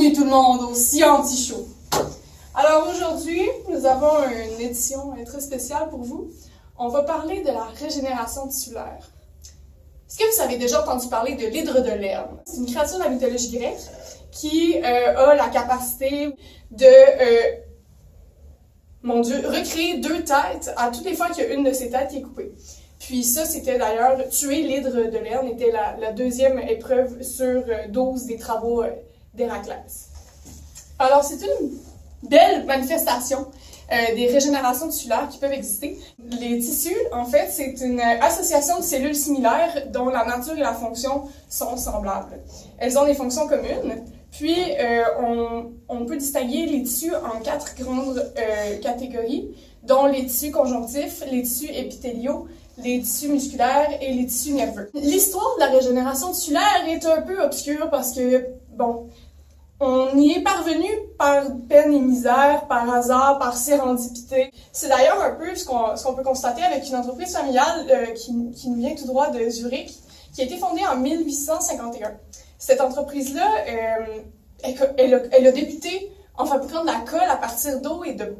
Bienvenue tout le monde au Scienti Show. Alors aujourd'hui, nous avons une édition très spéciale pour vous. On va parler de la régénération tissulaire. Est-ce que vous avez déjà entendu parler de l'hydre de Lerne? C'est une créature de la mythologie grecque qui a la capacité de, recréer deux têtes à toutes les fois qu'il y a une de ses têtes qui est coupée. Puis ça, c'était d'ailleurs, tuer l'hydre de Lerne était la deuxième épreuve sur 12 des travaux d'Héraclès. Alors, c'est une belle manifestation des régénérations tissulaires qui peuvent exister. Les tissus, en fait, c'est une association de cellules similaires dont la nature et la fonction sont semblables. Elles ont des fonctions communes, puis on peut distinguer les tissus en 4 grandes catégories, dont les tissus conjonctifs, les tissus épithéliaux, les tissus musculaires et les tissus nerveux. L'histoire de la régénération tissulaire est un peu obscure parce que, bon, on y est parvenu par peine et misère, par hasard, par sérendipité. C'est d'ailleurs un peu ce qu'on peut constater avec une entreprise familiale qui nous vient tout droit de Zurich, qui a été fondée en 1851. Cette entreprise-là, elle a débuté en fabriquant de la colle à partir d'eau et de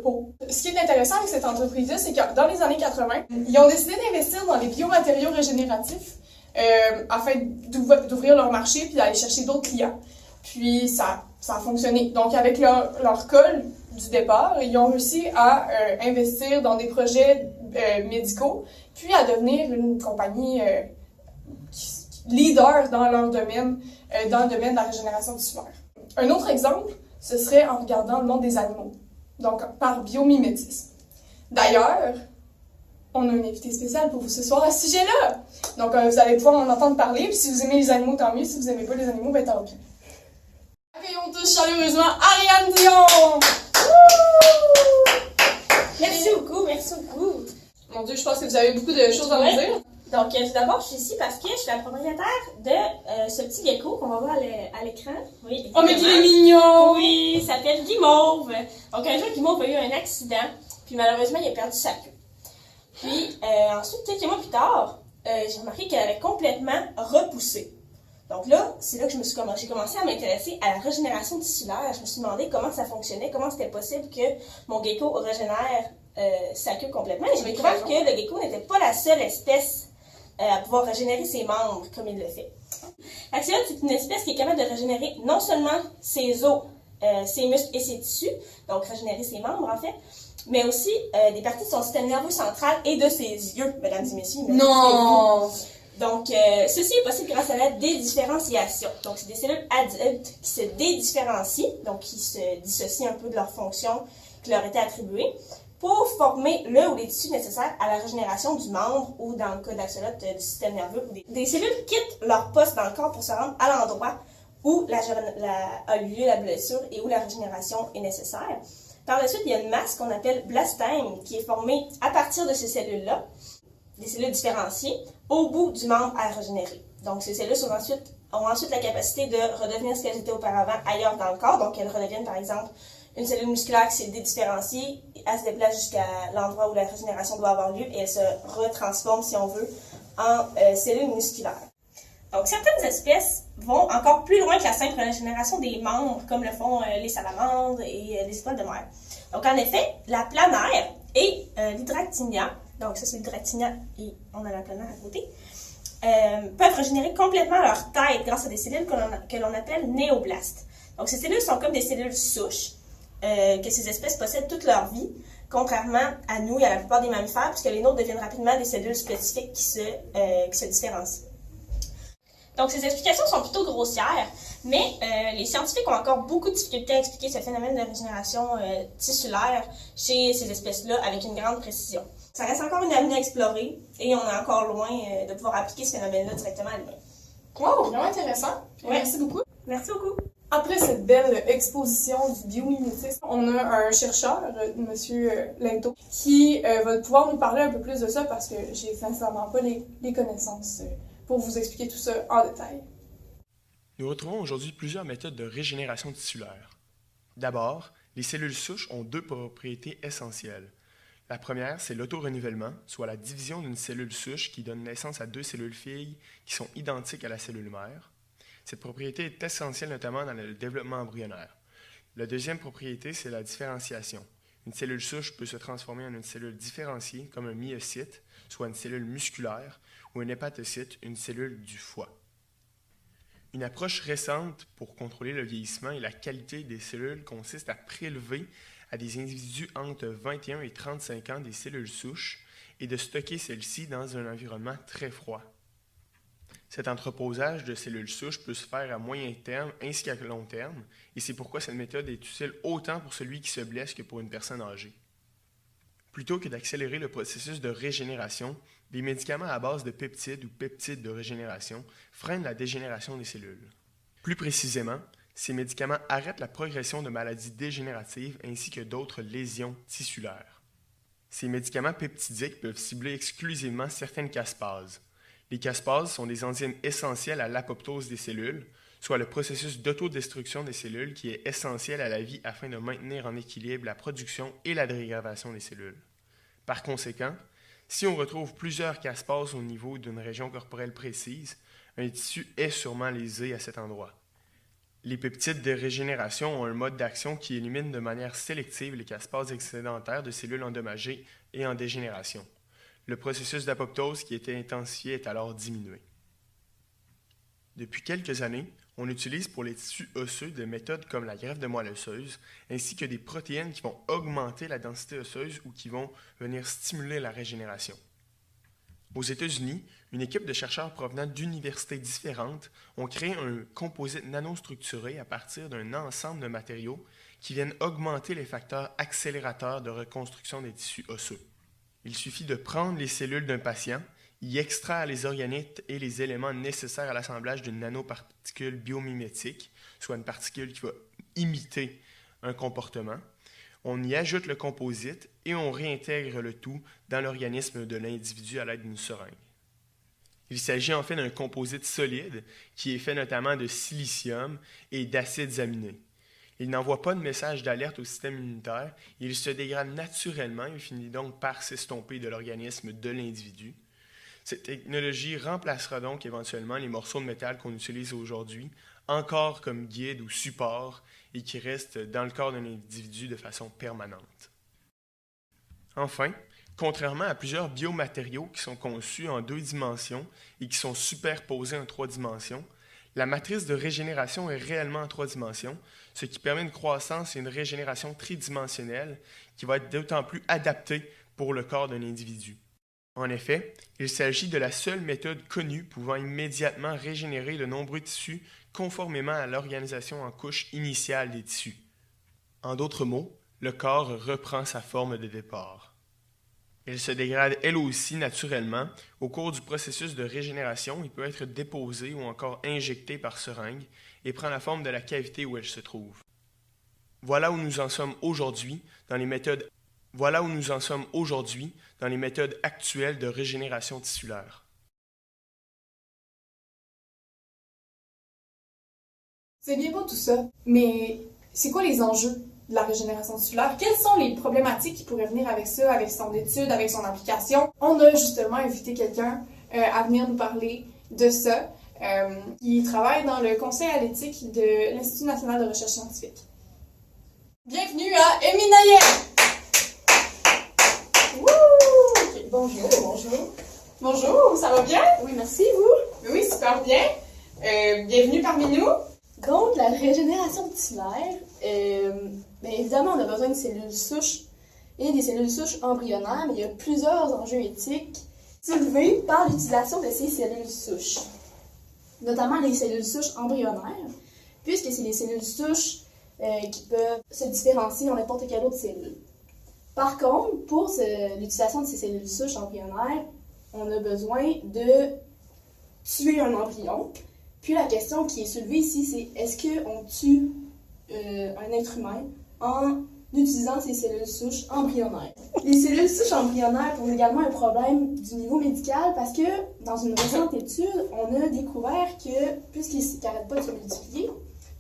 peau. Ce qui est intéressant avec cette entreprise-là, c'est que dans les années 80, ils ont décidé d'investir dans les biomatériaux régénératifs afin d'ouvrir leur marché puis d'aller chercher d'autres clients. Puis ça a fonctionné. Donc avec leur colle du départ, ils ont réussi à investir dans des projets médicaux, puis à devenir une compagnie leader dans leur domaine, dans le domaine de la régénération tissulaire. Un autre exemple, ce serait en regardant le monde des animaux, donc par biomimétisme. D'ailleurs, on a un invité spécial pour vous ce soir à ce sujet-là. Donc vous allez pouvoir en entendre parler, puis si vous aimez les animaux, tant mieux. Si vous n'aimez pas les animaux, ben tant pis. Accueillons tous chaleureusement Ariane Dion! Merci beaucoup, merci beaucoup. Mon Dieu, je pense que vous avez beaucoup de choses à nous dire. Donc, tout d'abord, je suis ici parce que je suis la propriétaire de ce petit gecko qu'on va voir à l'écran. Oui, oh, mais qu'il est mignon! Oui, il s'appelle Guimauve. Donc, un jour, Guimauve a eu un accident, puis malheureusement, il a perdu sa queue. Puis, ensuite, quelques mois plus tard, j'ai remarqué qu'elle avait complètement repoussé. Donc là, c'est là que j'ai commencé à m'intéresser à la régénération tissulaire. Je me suis demandé comment ça fonctionnait, comment c'était possible que mon gecko régénère sa queue complètement. Et j'ai découvert que le gecko n'était pas la seule espèce à pouvoir régénérer ses membres comme il le fait. L'axolote, c'est une espèce qui est capable de régénérer non seulement ses os, ses muscles et ses tissus, donc régénérer ses membres en fait, mais aussi des parties de son système nerveux central et de ses yeux, mesdames et messieurs. Non! Donc, ceci est possible grâce à la dédifférenciation. Donc, c'est des cellules adultes qui se dédifférencient, donc qui se dissocient un peu de leur fonction qui leur était attribuée, pour former le ou les tissus nécessaires à la régénération du membre ou, dans le cas d'axolote, du système nerveux. Des cellules quittent leur poste dans le corps pour se rendre à l'endroit où a eu lieu la blessure et où la régénération est nécessaire. Par la suite, il y a une masse qu'on appelle blastème qui est formée à partir de ces cellules-là, des cellules différenciées, au bout du membre à régénérer. Donc, ces cellules ont ensuite la capacité de redevenir ce qu'elles étaient auparavant ailleurs dans le corps. Donc, elles redeviennent, par exemple, une cellule musculaire qui s'est dédifférenciée, elle se déplace jusqu'à l'endroit où la régénération doit avoir lieu et elle se retransforme, si on veut, en cellule musculaire. Donc, certaines espèces vont encore plus loin que la simple régénération des membres, comme le font les salamandres et les étoiles de mer. Donc, en effet, la planaire et l'hydractinia, donc ça c'est l'hydractinia et on a la planaire à côté, peuvent régénérer complètement leur tête grâce à des cellules que l'on appelle néoblastes. Donc, ces cellules sont comme des cellules souches que ces espèces possèdent toute leur vie, contrairement à nous et à la plupart des mammifères, puisque les nôtres deviennent rapidement des cellules spécifiques qui se différencient. Donc, ces explications sont plutôt grossières, mais les scientifiques ont encore beaucoup de difficultés à expliquer ce phénomène de régénération tissulaire chez ces espèces-là avec une grande précision. Ça reste encore une avenue à explorer et on est encore loin de pouvoir appliquer ce phénomène-là directement à l'humain. Wow, vraiment intéressant. Ouais. Merci beaucoup. Merci beaucoup. Après cette belle exposition du biomimétisme, on a un chercheur, M. Lento, qui va pouvoir nous parler un peu plus de ça parce que j'ai sincèrement pas les connaissances pour vous expliquer tout ça en détail. Nous retrouvons aujourd'hui plusieurs méthodes de régénération tissulaire. D'abord, les cellules souches ont deux propriétés essentielles. La première, c'est l'autorenouvellement, soit la division d'une cellule souche qui donne naissance à deux cellules filles qui sont identiques à la cellule mère. Cette propriété est essentielle notamment dans le développement embryonnaire. La deuxième propriété, c'est la différenciation. Une cellule souche peut se transformer en une cellule différenciée, comme un myocyte, soit une cellule musculaire, ou un hépatocyte, une cellule du foie. Une approche récente pour contrôler le vieillissement et la qualité des cellules consiste à prélever à des individus entre 21 et 35 ans des cellules souches et de stocker celles-ci dans un environnement très froid. Cet entreposage de cellules souches peut se faire à moyen terme ainsi qu'à long terme, et c'est pourquoi cette méthode est utile autant pour celui qui se blesse que pour une personne âgée. Plutôt que d'accélérer le processus de régénération, des médicaments à base de peptides ou peptides de régénération freinent la dégénération des cellules. Plus précisément, ces médicaments arrêtent la progression de maladies dégénératives ainsi que d'autres lésions tissulaires. Ces médicaments peptidiques peuvent cibler exclusivement certaines caspases. Les caspases sont des enzymes essentielles à l'apoptose des cellules, soit le processus d'autodestruction des cellules qui est essentiel à la vie afin de maintenir en équilibre la production et la dégradation des cellules. Par conséquent, si on retrouve plusieurs caspases au niveau d'une région corporelle précise, un tissu est sûrement lésé à cet endroit. Les peptides de régénération ont un mode d'action qui élimine de manière sélective les caspases excédentaires de cellules endommagées et en dégénération. Le processus d'apoptose qui était intensifié est alors diminué. Depuis quelques années, on utilise pour les tissus osseux des méthodes comme la greffe de moelle osseuse, ainsi que des protéines qui vont augmenter la densité osseuse ou qui vont venir stimuler la régénération. Aux États-Unis, une équipe de chercheurs provenant d'universités différentes ont créé un composite nanostructuré à partir d'un ensemble de matériaux qui viennent augmenter les facteurs accélérateurs de reconstruction des tissus osseux. Il suffit de prendre les cellules d'un patient, y extraire les organites et les éléments nécessaires à l'assemblage d'une nanoparticule biomimétique, soit une particule qui va imiter un comportement. On y ajoute le composite et on réintègre le tout dans l'organisme de l'individu à l'aide d'une seringue. Il s'agit en fait d'un composite solide qui est fait notamment de silicium et d'acides aminés. Il n'envoie pas de message d'alerte au système immunitaire, il se dégrade naturellement et finit donc par s'estomper de l'organisme de l'individu. Cette technologie remplacera donc éventuellement les morceaux de métal qu'on utilise aujourd'hui, encore comme guide ou support, et qui restent dans le corps d'un individu de façon permanente. Enfin, contrairement à plusieurs biomatériaux qui sont conçus en 2 dimensions et qui sont superposés en 3 dimensions, la matrice de régénération est réellement en 3 dimensions, ce qui permet une croissance et une régénération tridimensionnelle qui va être d'autant plus adaptée pour le corps d'un individu. En effet, il s'agit de la seule méthode connue pouvant immédiatement régénérer de nombreux tissus conformément à l'organisation en couche initiale des tissus. En d'autres mots, le corps reprend sa forme de départ. Elle se dégrade elle aussi naturellement. Au cours du processus de régénération, il peut être déposé ou encore injecté par seringue et prend la forme de la cavité où elle se trouve. Voilà où nous en sommes aujourd'hui dans les méthodes actuelles de régénération tissulaire. C'est bien beau tout ça, mais c'est quoi les enjeux de la régénération tissulaire? Quelles sont les problématiques qui pourraient venir avec ça, avec son étude, avec son application? On a justement invité quelqu'un à venir nous parler de ça, qui travaille dans le conseil à l'éthique de l'Institut national de recherche scientifique. Bienvenue à Émile Naillet! Okay. Bonjour. Bonjour, ça va bien? Oui, merci, vous? Oui, super bien. Bienvenue parmi nous. Donc, la régénération tissulaire, bien évidemment, on a besoin de cellules souches et des cellules souches embryonnaires, mais il y a plusieurs enjeux éthiques soulevés par l'utilisation de ces cellules souches, notamment les cellules souches embryonnaires, puisque c'est les cellules souches qui peuvent se différencier en n'importe quelle autre cellule. Par contre, pour l'utilisation de ces cellules souches embryonnaires, on a besoin de tuer un embryon. Puis la question qui est soulevée ici, c'est est-ce qu'on tue un être humain en utilisant ces cellules souches embryonnaires? Les cellules souches embryonnaires posent également un problème du niveau médical parce que dans une récente étude, on a découvert que puisqu'ils n'arrêtent pas de se multiplier,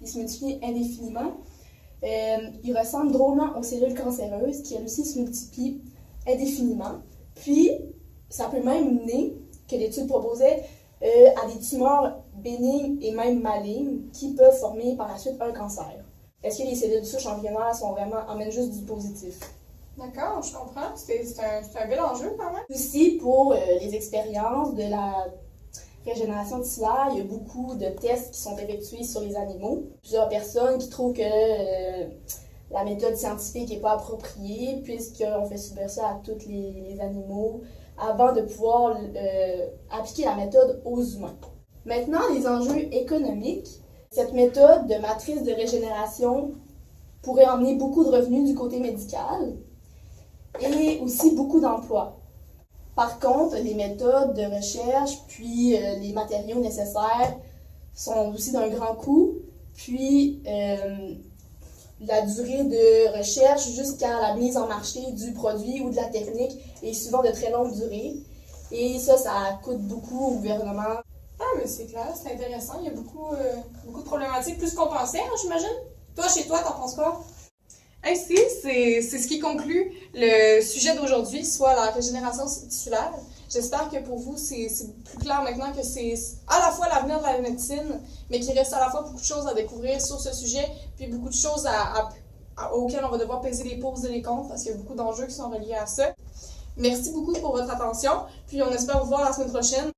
ils se multiplient indéfiniment, ils ressemblent drôlement aux cellules cancéreuses qui elles aussi se multiplient indéfiniment. Puis ça peut même mener, que l'étude proposait, à des tumeurs bénignes et même malignes qui peuvent former par la suite un cancer. Est-ce que les cellules souches embryonnaires amènent juste du positif? D'accord, je comprends. C'est un bel enjeu quand même. Aussi, pour les expériences de la régénération tissulaire, il y a beaucoup de tests qui sont effectués sur les animaux. Plusieurs personnes qui trouvent que la méthode scientifique n'est pas appropriée puisqu'on fait subir ça à tous les animaux avant de pouvoir appliquer la méthode aux humains. Maintenant, les enjeux économiques. Cette méthode de matrice de régénération pourrait emmener beaucoup de revenus du côté médical et aussi beaucoup d'emplois. Par contre, les méthodes de recherche puis les matériaux nécessaires sont aussi d'un grand coût, puis la durée de recherche jusqu'à la mise en marché du produit ou de la technique est souvent de très longue durée et ça coûte beaucoup au gouvernement. Ah, mais c'est clair, c'est intéressant. Il y a beaucoup de problématiques, plus qu'on pensait, hein, j'imagine. Toi, chez toi, t'en penses quoi? Ainsi, c'est ce qui conclut le sujet d'aujourd'hui, soit la régénération tissulaire. J'espère que pour vous, c'est plus clair maintenant que c'est à la fois l'avenir de la médecine, mais qu'il reste à la fois beaucoup de choses à découvrir sur ce sujet, puis beaucoup de choses auxquelles on va devoir peser les pour et les contre, parce qu'il y a beaucoup d'enjeux qui sont reliés à ça. Merci beaucoup pour votre attention, puis on espère vous voir la semaine prochaine.